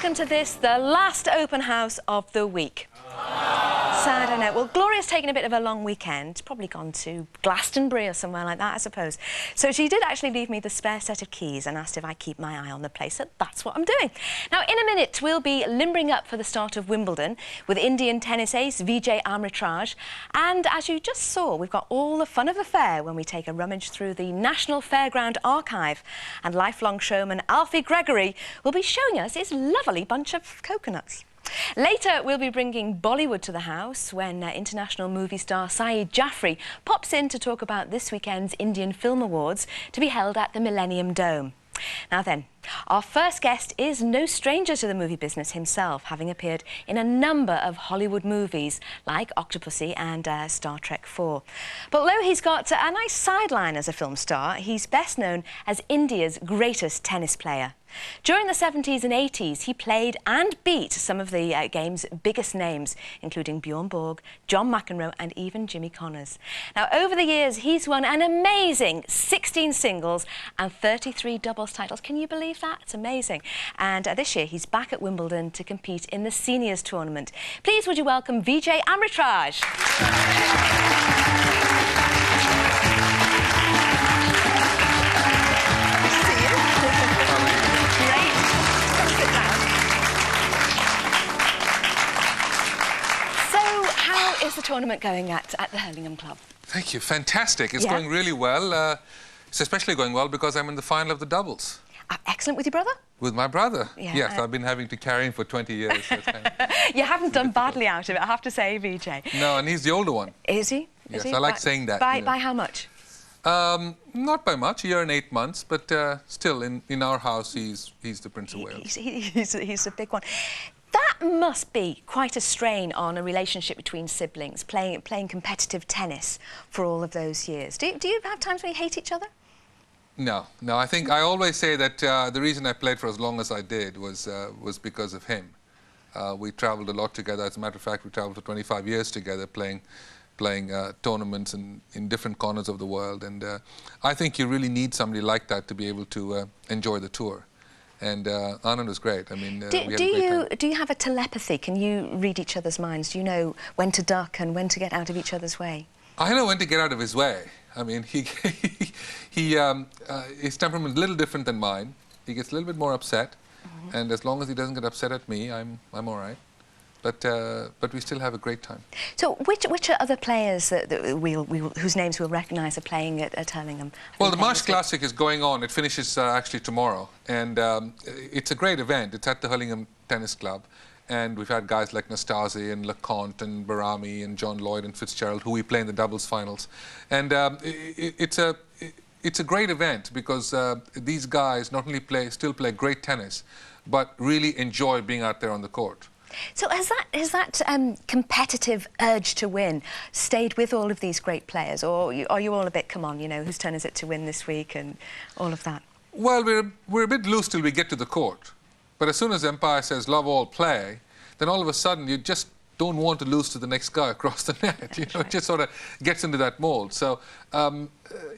welcome to this, the last open house of the week. Sad, I know. Well, Gloria's taken a bit of a long weekend, probably gone to Glastonbury or somewhere like that, I suppose. So she did actually leave me the spare set of keys and asked if I keep my eye on the place, so that's what I'm doing. Now, in a minute, we'll be limbering up for the start of Wimbledon with Indian tennis ace Vijay Amritraj. And as you just saw, we've got all the fun of the fair when we take a rummage through the National Fairground Archive. And lifelong showman Alfie Gregory will be showing us his lovely bunch of coconuts. Later, we'll be bringing Bollywood to the house when international movie star Saeed Jaffrey pops in to talk about this weekend's Indian Film Awards to be held at the Millennium Dome. Now then, our first guest is no stranger to the movie business himself, having appeared in a number of Hollywood movies like Octopussy and Star Trek 4. But although he's got a nice sideline as a film star, he's best known as India's greatest tennis player. During the 70s and 80s, he played and beat some of the game's biggest names, including Bjorn Borg, John McEnroe and even Jimmy Connors. Now, over the years, he's won an amazing 16 singles and 33 doubles titles. Can you believe that? It's amazing. And this year, he's back at Wimbledon to compete in the seniors tournament. Please, would you welcome Vijay Amritraj. Is the tournament going at the Hurlingham Club? Thank you. Fantastic. It's going really well. It's especially going well because I'm in the final of the doubles. Excellent. With your brother? With my brother. Yeah, yes, I've been having to carry him for 20 years. So you haven't done badly out of it, I have to say, Vijay. No, and he's the older one. Is he? Yes, I like saying that. By how much? Not by much, a year and 8 months, but still, in our house, he's the Prince of Wales. He's a big one. That must be quite a strain on a relationship between siblings, playing competitive tennis for all of those years. Do you have times when you hate each other? No. I think I always say that the reason I played for as long as I did was because of him. We travelled a lot together. As a matter of fact, we travelled for 25 years together playing tournaments in different corners of the world. And I think you really need somebody like that to be able to enjoy the tour. And Anand was great. I mean, do you have a telepathy? Can you read each other's minds? Do you know when to duck and when to get out of each other's way? I know when to get out of his way. I mean, his temperament is a little different than mine. He gets a little bit more upset, and as long as he doesn't get upset at me, I'm all right. But we still have a great time. So which are other players whose names we'll recognise are playing at Hurlingham? Well, the March Classic is going on. It finishes actually tomorrow. And it's a great event. It's at the Hurlingham Tennis Club. And we've had guys like Nastase and LeConte and Barami and John Lloyd and Fitzgerald, who we play in the doubles finals. And it's a great event because these guys not only still play great tennis, but really enjoy being out there on the court. So has that competitive urge to win stayed with all of these great players, or are you all a bit, come on, you know, whose turn is it to win this week and all of that? Well, we're a bit loose till we get to the court. But as soon as Empire says love all play, then all of a sudden you just don't want to lose to the next guy across the net. You know, it just sort of gets into that mold. So, you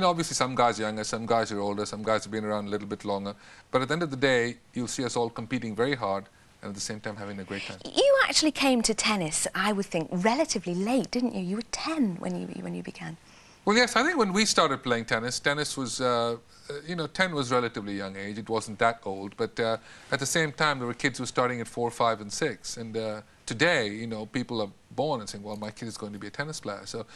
know, obviously some guys are younger, some guys are older, some guys have been around a little bit longer. But at the end of the day, you'll see us all competing very hard and at the same time having a great time. You actually came to tennis, I would think, relatively late, didn't you? You were 10 when you began. Well, yes, I think when we started playing tennis was, you know, 10 was relatively young age. It wasn't that old, but at the same time, there were kids who were starting at 4, 5 and 6. And today, you know, people are born and saying, well, my kid is going to be a tennis player. So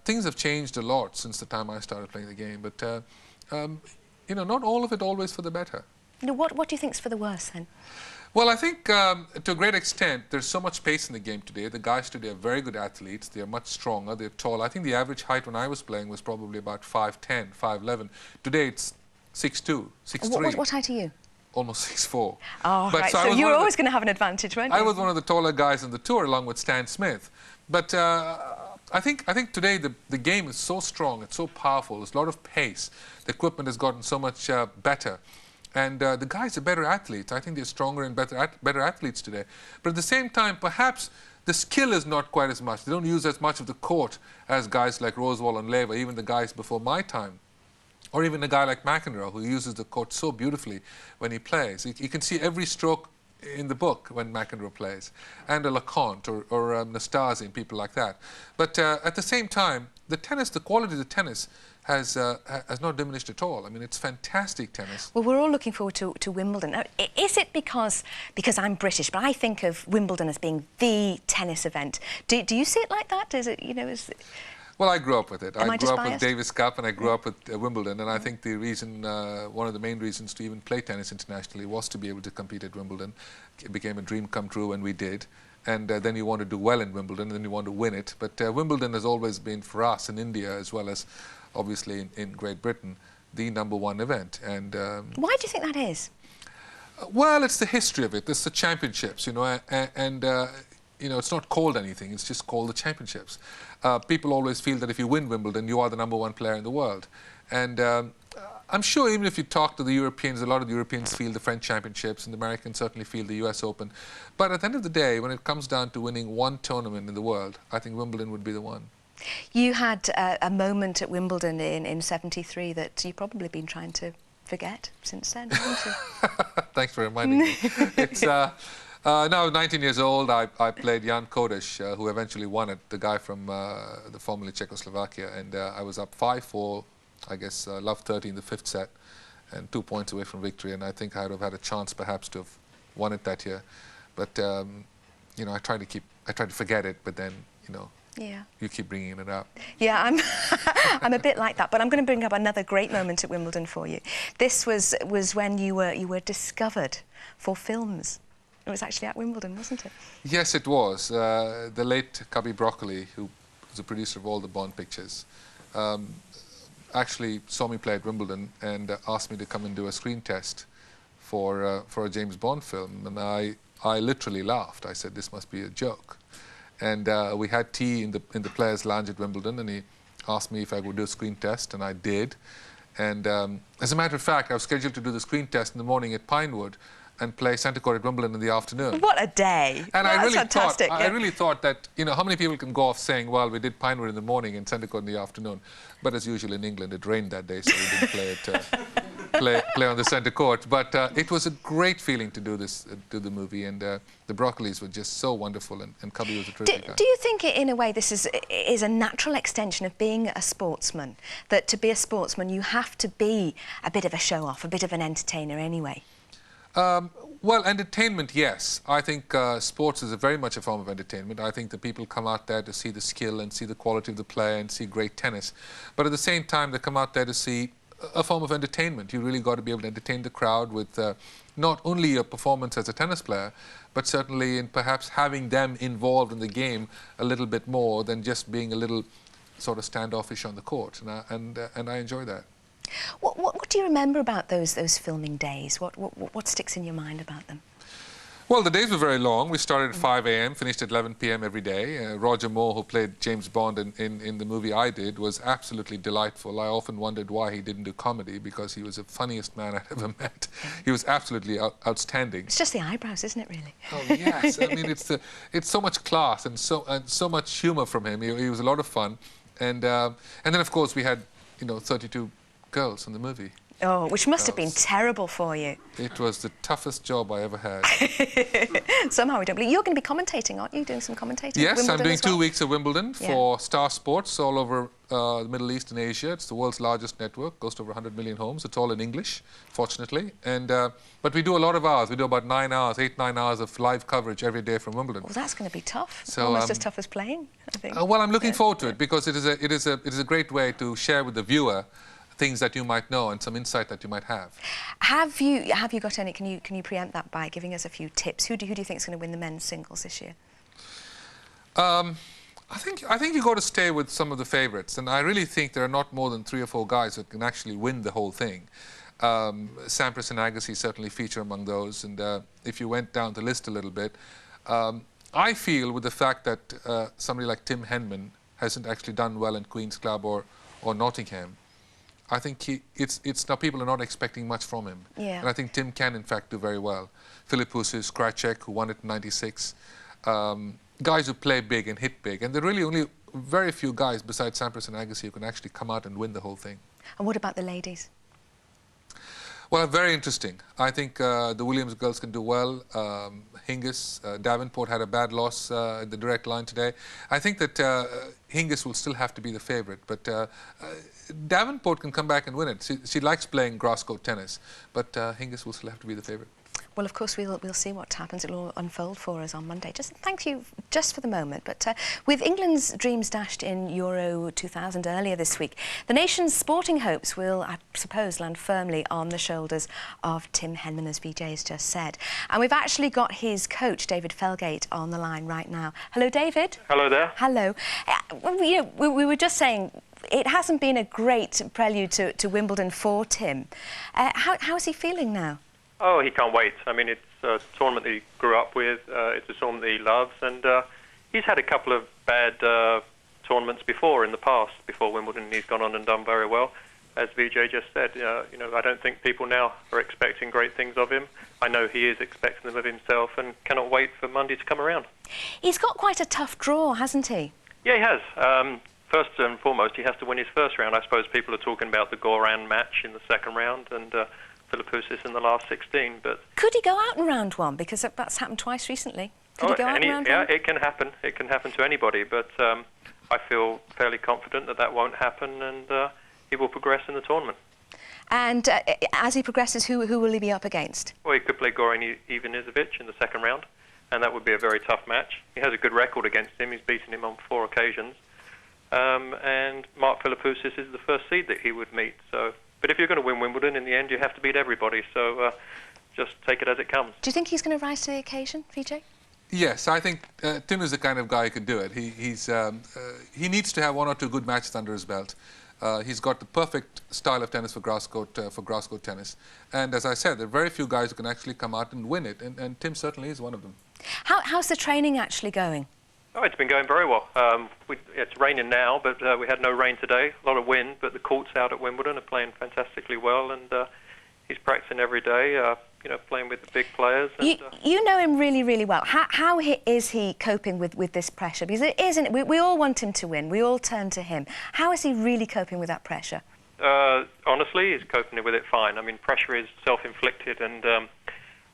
things have changed a lot since the time I started playing the game. But, you know, not all of it always for the better. No, what do you think's for the worse, then? Well, I think to a great extent, there's so much pace in the game today. The guys today are very good athletes. They're much stronger. They're tall. I think the average height when I was playing was probably about 5'10", 5'11". Today, it's 6'2", 6'3". What height are you? Almost 6'4". Oh, right. So you were always going to have an advantage, weren't you? I was one of the taller guys on the tour, along with Stan Smith. But I think today the game is so strong. It's so powerful. There's a lot of pace. The equipment has gotten so much better. And the guys are better athletes. I think they're stronger and better athletes today. But at the same time, perhaps the skill is not quite as much. They don't use as much of the court as guys like Rosewall and Lever, even the guys before my time. Or even a guy like McEnroe, who uses the court so beautifully when he plays. You can see every stroke in the book when McEnroe plays, and a LeConte or Nastase and people like that. But at the same time, the quality of the tennis has not diminished at all. I mean, it's fantastic tennis. Well, we're all looking forward to Wimbledon. Now, is it because I'm British, but I think of Wimbledon as being the tennis event? Do you see it like that? Is it, you know, Well, I grew up with it. I grew up biased? with Davis Cup and I grew up with Wimbledon, and I think the reason, one of the main reasons to even play tennis internationally was to be able to compete at Wimbledon. It became a dream come true when we did. And then you want to do well in Wimbledon, and then you want to win it. But Wimbledon has always been, for us in India, as well as obviously in Great Britain, the #1 event. And why do you think that is? well, it's the history of it. It's the championships, you know, and you know, it's not called anything. It's just called the championships. People always feel that if you win Wimbledon, you are the #1 player in the world. And I'm sure even if you talk to the Europeans, a lot of the Europeans feel the French Championships, and the Americans certainly feel the US Open. But at the end of the day, when it comes down to winning one tournament in the world, I think Wimbledon would be the one. You had a moment at Wimbledon in '73 that you've probably been trying to forget since then, haven't you? Thanks for reminding me. It's, now, I was 19 years old. I played Jan Kodeš, who eventually won it, the guy from the formerly Czechoslovakia, and I was up 5-4, I guess, love 30 in the 5th set, and 2 points away from victory, and I think I would have had a chance perhaps to have won it that year. But, you know, I tried to forget it, but then, you know, yeah, you keep bringing it up. Yeah, I'm a bit like that, but I'm going to bring up another great moment at Wimbledon for you. This was when you were discovered for films. It was actually at Wimbledon, wasn't it? Yes, it was. The late Cubby Broccoli, who was the producer of all the Bond pictures, actually saw me play at Wimbledon and asked me to come and do a screen test for a James Bond film, and I literally laughed. I said, "This must be a joke." And we had tea in the players' lounge at Wimbledon, and he asked me if I would do a screen test, and I did. And as a matter of fact, I was scheduled to do the screen test in the morning at Pinewood and play centre court at Wimbledon in the afternoon. What a day! And That's fantastic. I really thought that, you know, how many people can go off saying, well, we did Pinewood in the morning and centre court in the afternoon. But as usual in England, it rained that day, so we didn't play it. Play on the centre court. But it was a great feeling to do this, do the movie, and the Broccolis were just so wonderful, and Cubby was a terrific guy. Do you think, in a way, this is a natural extension of being a sportsman? That to be a sportsman, you have to be a bit of a show-off, a bit of an entertainer anyway? Well, entertainment, yes. I think sports is very much a form of entertainment. I think that people come out there to see the skill and see the quality of the player and see great tennis. But at the same time, they come out there to see a form of entertainment. You really got to be able to entertain the crowd with not only your performance as a tennis player, but certainly in perhaps having them involved in the game a little bit more than just being a little sort of standoffish on the court. And I enjoy that. What do you remember about those filming days? What sticks in your mind about them? Well, the days were very long. We started at 5 a.m., finished at 11 p.m. every day. Roger Moore, who played James Bond in the movie I did, was absolutely delightful. I often wondered why he didn't do comedy, because he was the funniest man I'd ever met. He was absolutely outstanding. It's just the eyebrows, isn't it, really? Oh, yes. I mean, it's so much class and so much humour from him. He was a lot of fun. And then, of course, we had, you know, 32 girls in the movie. Oh, which must have been terrible for you. It was the toughest job I ever had. Somehow we don't believe. You're going to be commentating, aren't you? Doing some commentating? Yes, Wimbledon I'm doing as well? 2 weeks at Wimbledon for Star Sports all over the Middle East and Asia. It's the world's largest network, goes to over 100 million homes. It's all in English, fortunately. And but we do a lot of hours. We do about 9 hours, 8-9 hours of live coverage every day from Wimbledon. Well, that's going to be tough. So, almost as tough as playing, I think. Well, I'm looking forward to it, because it is a great way to share with the viewer things that you might know and some insight that you might have. Have you got any? Can you preempt that by giving us a few tips? Who do you think is going to win the men's singles this year? I think you got to stay with some of the favourites, and I really think there are not more than 3 or 4 guys who can actually win the whole thing. Sampras and Agassi certainly feature among those, and if you went down the list a little bit, I feel with the fact that somebody like Tim Henman hasn't actually done well in Queen's Club or Nottingham, I think it's now people are not expecting much from him. Yeah. And I think Tim can, in fact, do very well. Philip Hussus, Krajcek, who won it in '96, guys who play big and hit big. And there are really only very few guys besides Sampras and Agassi who can actually come out and win the whole thing. And what about the ladies? Well, very interesting. I think the Williams girls can do well. Hingis, Davenport had a bad loss at the direct line today. I think that Hingis will still have to be the favourite, but Davenport can come back and win it. She likes playing grass court tennis, but Hingis will still have to be the favourite. Well, of course, we'll see what happens. It'll all unfold for us on Monday. Just thank you just for the moment. But with England's dreams dashed in Euro 2000 earlier this week, the nation's sporting hopes will, I suppose, land firmly on the shoulders of Tim Henman, as VJ has just said. And we've actually got his coach, David Felgate, on the line right now. Hello, David. Hello there. Hello. We were just saying, it hasn't been a great prelude to Wimbledon for Tim. How is he feeling now? Oh, he can't wait. I mean, it's a tournament that he grew up with. It's a tournament that he loves, and he's had a couple of bad tournaments before in the past, before Wimbledon, and he's gone on and done very well. As VJ just said, you know, I don't think people now are expecting great things of him. I know he is expecting them of himself, and cannot wait for Monday to come around. He's got quite a tough draw, hasn't he? Yeah, he has. First and foremost, he has to win his first round. I suppose people are talking about the Goran match in the second round, and Philippoussis in the last 16, but... Could he go out in round one? Because that's happened twice recently. Could he go out in round one? Yeah, it can happen. It can happen to anybody, but I feel fairly confident that that won't happen, and he will progress in the tournament. And as he progresses, who will he be up against? Well, he could play Goran Ivanisevic in the second round, and that would be a very tough match. He has a good record against him. He's beaten him on 4 occasions. And Mark Philippoussis is the first seed that he would meet, so... But if you're going to win Wimbledon, in the end, you have to beat everybody. So just take it as it comes. Do you think he's going to rise to the occasion, VJ? Yes, I think Tim is the kind of guy who could do it. He needs to have 1 or 2 good matches under his belt. He's got the perfect style of tennis for grass court tennis. And as I said, there are very few guys who can actually come out and win it. And Tim certainly is one of them. How's the training actually going? Oh, it's been going very well. It's raining now, but we had no rain today. A lot of wind, but the courts out at Wimbledon are playing fantastically well, and he's practicing every day, you know, playing with the big players. And, you know him really, really well. How is he coping with this pressure? Because it isn't. We all want him to win. We all turn to him. How is he really coping with that pressure? Honestly, he's coping with it fine. I mean, pressure is self-inflicted, and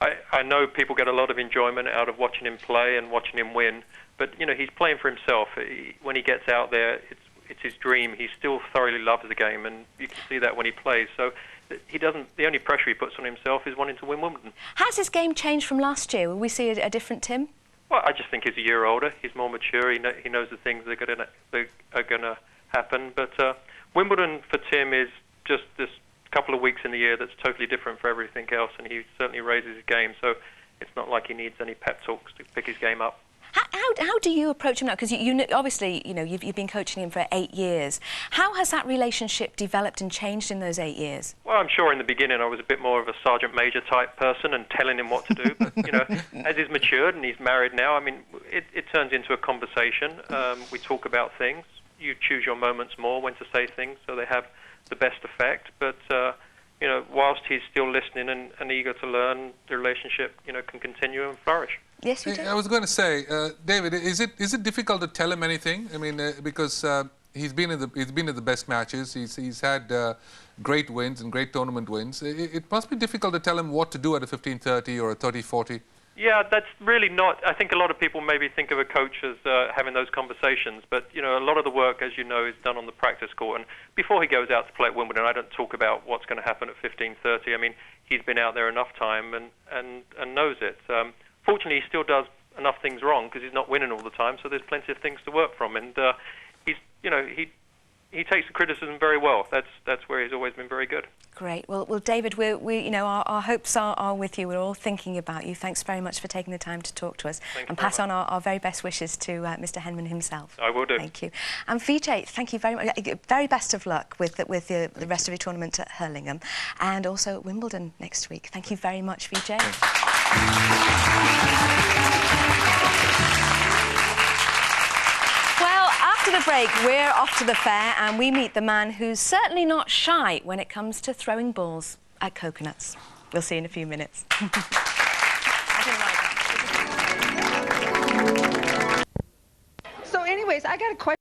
I know people get a lot of enjoyment out of watching him play and watching him win. But, you know, he's playing for himself. When he gets out there, it's his dream. He still thoroughly loves the game, and you can see that when he plays. So he doesn't. The only pressure he puts on himself is wanting to win Wimbledon. Has his game changed from last year? Will we see a different Tim? Well, I just think he's a year older. He's more mature. He knows the things that are going to happen. But Wimbledon for Tim is just this couple of weeks in the year that's totally different for everything else, and he certainly raises his game. So it's not like he needs any pep talks to pick his game up. How do you approach him now? Because you obviously, you know, you've been coaching him for 8 years. How has that relationship developed and changed in those 8 years? Well, I'm sure in the beginning I was a bit more of a sergeant major type person and telling him what to do. But, you know, as he's matured and he's married now, I mean, it turns into a conversation. We talk about things. You choose your moments more when to say things so they have the best effect. But, you know, whilst he's still listening and eager to learn, the relationship, you know, can continue and flourish. Yes, you do. I was going to say, David, is it difficult to tell him anything? I mean, because he's been in the best matches. He's had great wins and great tournament wins. It must be difficult to tell him what to do at a 15-30 or a 30-40. Yeah, that's really not. I think a lot of people maybe think of a coach as having those conversations, but you know, a lot of the work, as you know, is done on the practice court. And before he goes out to play at Wimbledon, I don't talk about what's going to happen at 15-30. I mean, he's been out there enough time and knows it. Fortunately, he still does enough things wrong because he's not winning all the time, so there's plenty of things to work from. And he's, you know, he takes the criticism very well. That's where he's always been very good. Great. Well, David, we you know, our hopes are with you. We're all thinking about you. Thanks very much for taking the time to talk to us. And pass on our very best wishes to Mr. Henman himself. I will do. Thank you. And VJ, thank you very much. Very best of luck with the rest of your tournament at Hurlingham and also at Wimbledon next week. Thank you very much, VJ. After the break, we're off to the fair and we meet the man who's certainly not shy when it comes to throwing balls at coconuts. We'll see you in a few minutes. So anyways, I got a question.